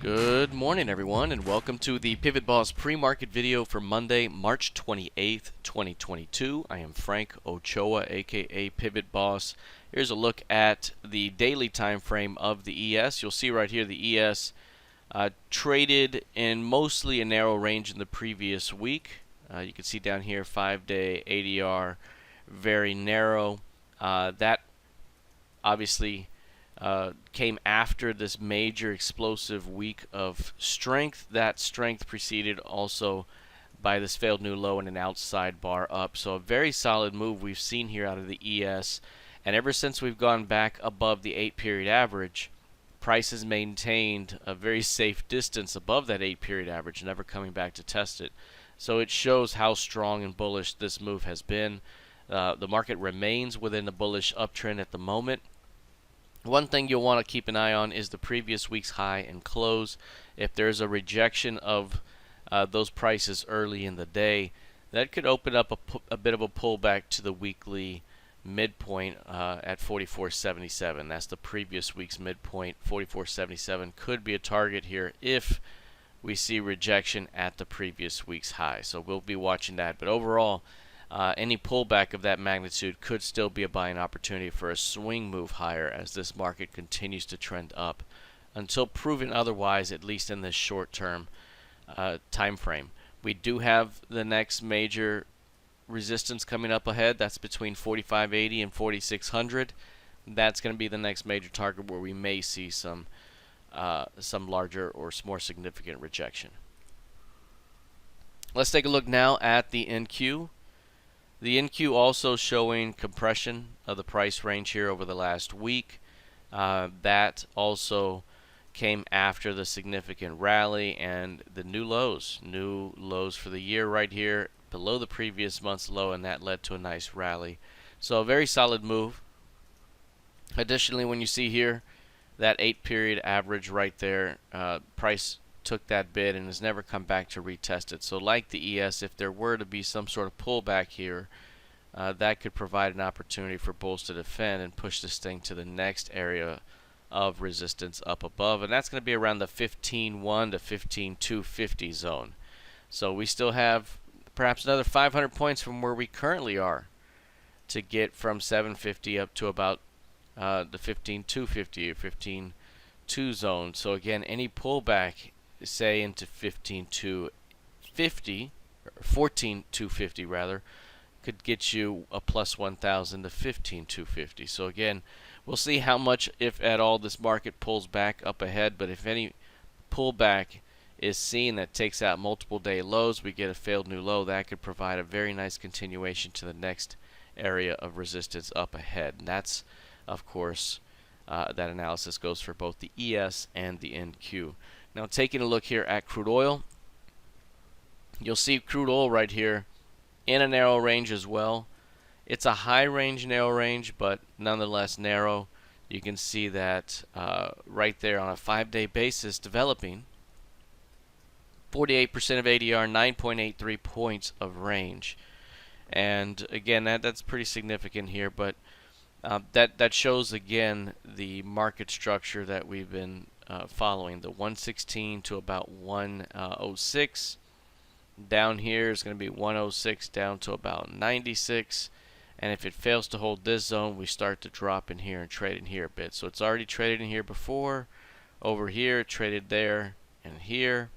Good morning, everyone, and welcome to the PivotBoss pre-market video for Monday, March 28th, 2022. I am Frank Ochoa, aka PivotBoss. Here's a look at the daily time frame of the ES. You'll see right here the ES traded in mostly a narrow range in the previous week. You can see down here 5-day ADR, very narrow. That obviously came after this major explosive week of strength. That strength preceded also by this failed new low and an outside bar up. So a very solid move we've seen here out of the ES. And ever since we've gone back above the 8-period average, price has maintained a very safe distance above that 8-period average, never coming back to test it. So it shows how strong and bullish this move has been. The market remains within the bullish uptrend at the moment. One thing you'll want to keep an eye on is the previous week's high and close. If there's a rejection of those prices early in the day, that could open up a bit of a pullback to the weekly midpoint at 44.77. That's the previous week's midpoint. 44.77 could be a target here if we see rejection at the previous week's high. So we'll be watching that. But overall, any pullback of that magnitude could still be a buying opportunity for a swing move higher as this market continues to trend up until proven otherwise, at least in this short-term time frame. We do have the next major resistance coming up ahead. That's between 45.80 and 4600. That's going to be the next major target where we may see some larger or more significant rejection. Let's take a look now at the NQ. The NQ also showing compression of the price range here over the last week. That also came after the significant rally and the new lows for the year right here below the previous month's low, and that led to a nice rally. So a very solid move. Additionally, when you see here that 8-period average right there, price took that bid and has never come back to retest it. So like the ES, if there were to be some sort of pullback here, that could provide an opportunity for bulls to defend and push this thing to the next area of resistance up above, and that's going to be around the 15.1 to 15.250 zone. So we still have perhaps another 500 points from where we currently are to get from 750 up to about the 15.250 or 15.2 zone. So again, any pullback, say into 15.250 or 14.250 rather, could get you a plus 1,000 to 15.250. So again, we'll see how much, if at all, this market pulls back up ahead. But if any pullback is seen that takes out multiple day lows, we get a failed new low, that could provide a very nice continuation to the next area of resistance up ahead. And that's, of course, that analysis goes for both the ES and the NQ. Now, taking a look here at crude oil, you'll see crude oil right here in a narrow range as well. It's a high range, narrow range, but nonetheless narrow. You can see that right there on a 5-day basis developing 48% of ADR, 9.83 points of range. And again, that's pretty significant here, but that shows again the market structure that we've been following. The 116 to about 106. Down here is going to be 106 down to about 96. And if it fails to hold this zone, we start to drop in here and trade in here a bit. So it's already traded in here before, over here, traded there and here.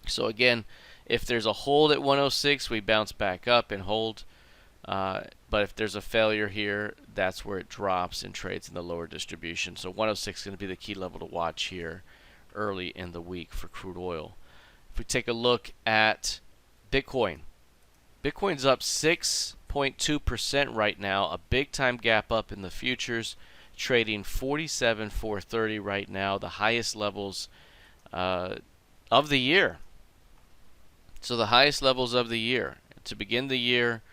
So again, if there's a hold at 106, we bounce back up and hold. But if there's a failure here, that's where it drops and trades in the lower distribution. So 106 is going to be the key level to watch here early in the week for crude oil. If we take a look at Bitcoin, Bitcoin's up 6.2% right now, a big time gap up in the futures, trading 47,430 right now, the highest levels of the year. So the highest levels of the year. To begin the year,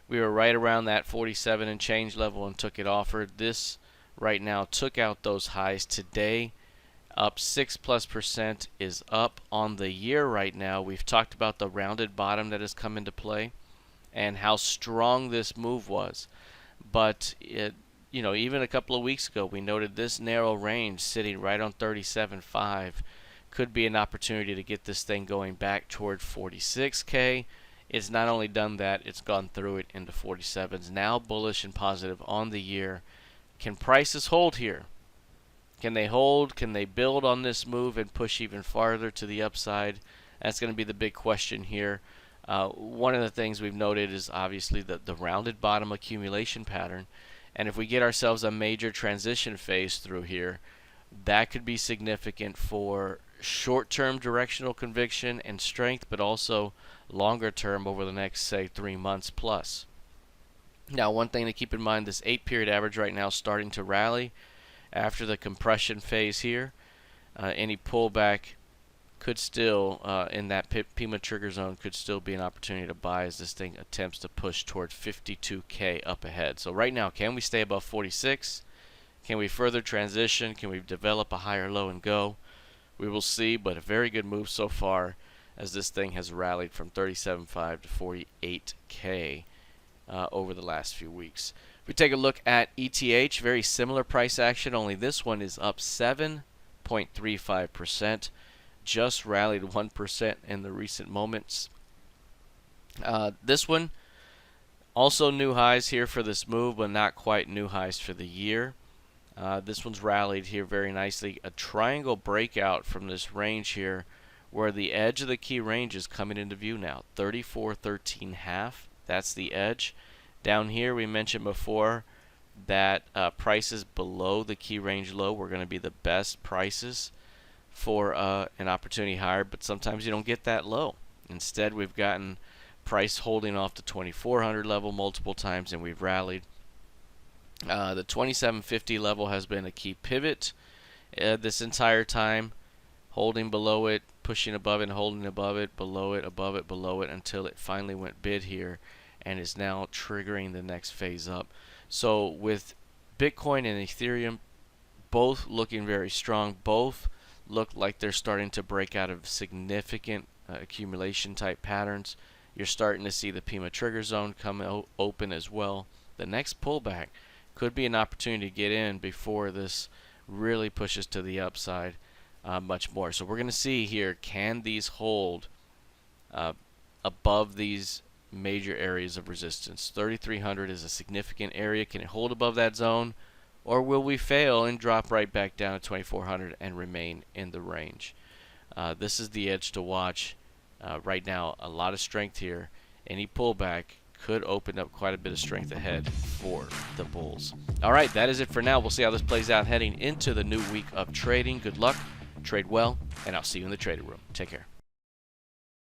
we were right around that 47 and change level and took it offered. This right now took out those highs today. Up 6+% is up on the year right now. We've talked about the rounded bottom that has come into play and how strong this move was. But even a couple of weeks ago, we noted this narrow range sitting right on 37.5 could be an opportunity to get this thing going back toward 46K. It's not only done that, it's gone through it into 47s. Now bullish and positive on the year. Can prices hold here? Can they hold? Can they build on this move and push even farther to the upside? That's going to be the big question here. One of the things we've noted is obviously the rounded bottom accumulation pattern. And if we get ourselves a major transition phase through here, that could be significant for short-term directional conviction and strength, but also longer term over the next, say, 3 months plus. Now, one thing to keep in mind, this 8-period average right now starting to rally after the compression phase here. Any pullback could still, in that PIMA trigger zone, could still be an opportunity to buy as this thing attempts to push toward 52K up ahead. So right now, can we stay above 46? Can we further transition? Can we develop a higher low and go? We will see, but a very good move so far as this thing has rallied from 37.5 to 48K over the last few weeks. If we take a look at ETH, very similar price action, only this one is up 7.35%. Just rallied 1% in the recent moments. This one also new highs here for this move, but not quite new highs for the year. This one's rallied here very nicely. A triangle breakout from this range here where the edge of the key range is coming into view now. 34.13.5. That's the edge. Down here we mentioned before that prices below the key range low were going to be the best prices for an opportunity higher, but sometimes you don't get that low. Instead, we've gotten price holding off the 2400 level multiple times, and we've rallied. The 2750 level has been a key pivot this entire time, holding below it, pushing above it, holding above it, below it, above it, below it, until it finally went bid here and is now triggering the next phase up. So with Bitcoin and Ethereum both looking very strong, both look like they're starting to break out of significant accumulation type patterns. You're starting to see the PIMA trigger zone come open as well. The next pullback could be an opportunity to get in before this really pushes to the upside much more. So we're going to see here, can these hold above these major areas of resistance? 3300 is a significant area. Can it hold above that zone? Or will we fail and drop right back down to 2400 and remain in the range? This is the edge to watch. Right now, a lot of strength here. Any pullback could open up quite a bit of strength ahead for the bulls. All right, that is it for now. We'll see how this plays out heading into the new week of trading. Good luck, trade well, and I'll see you in the trading room. Take care.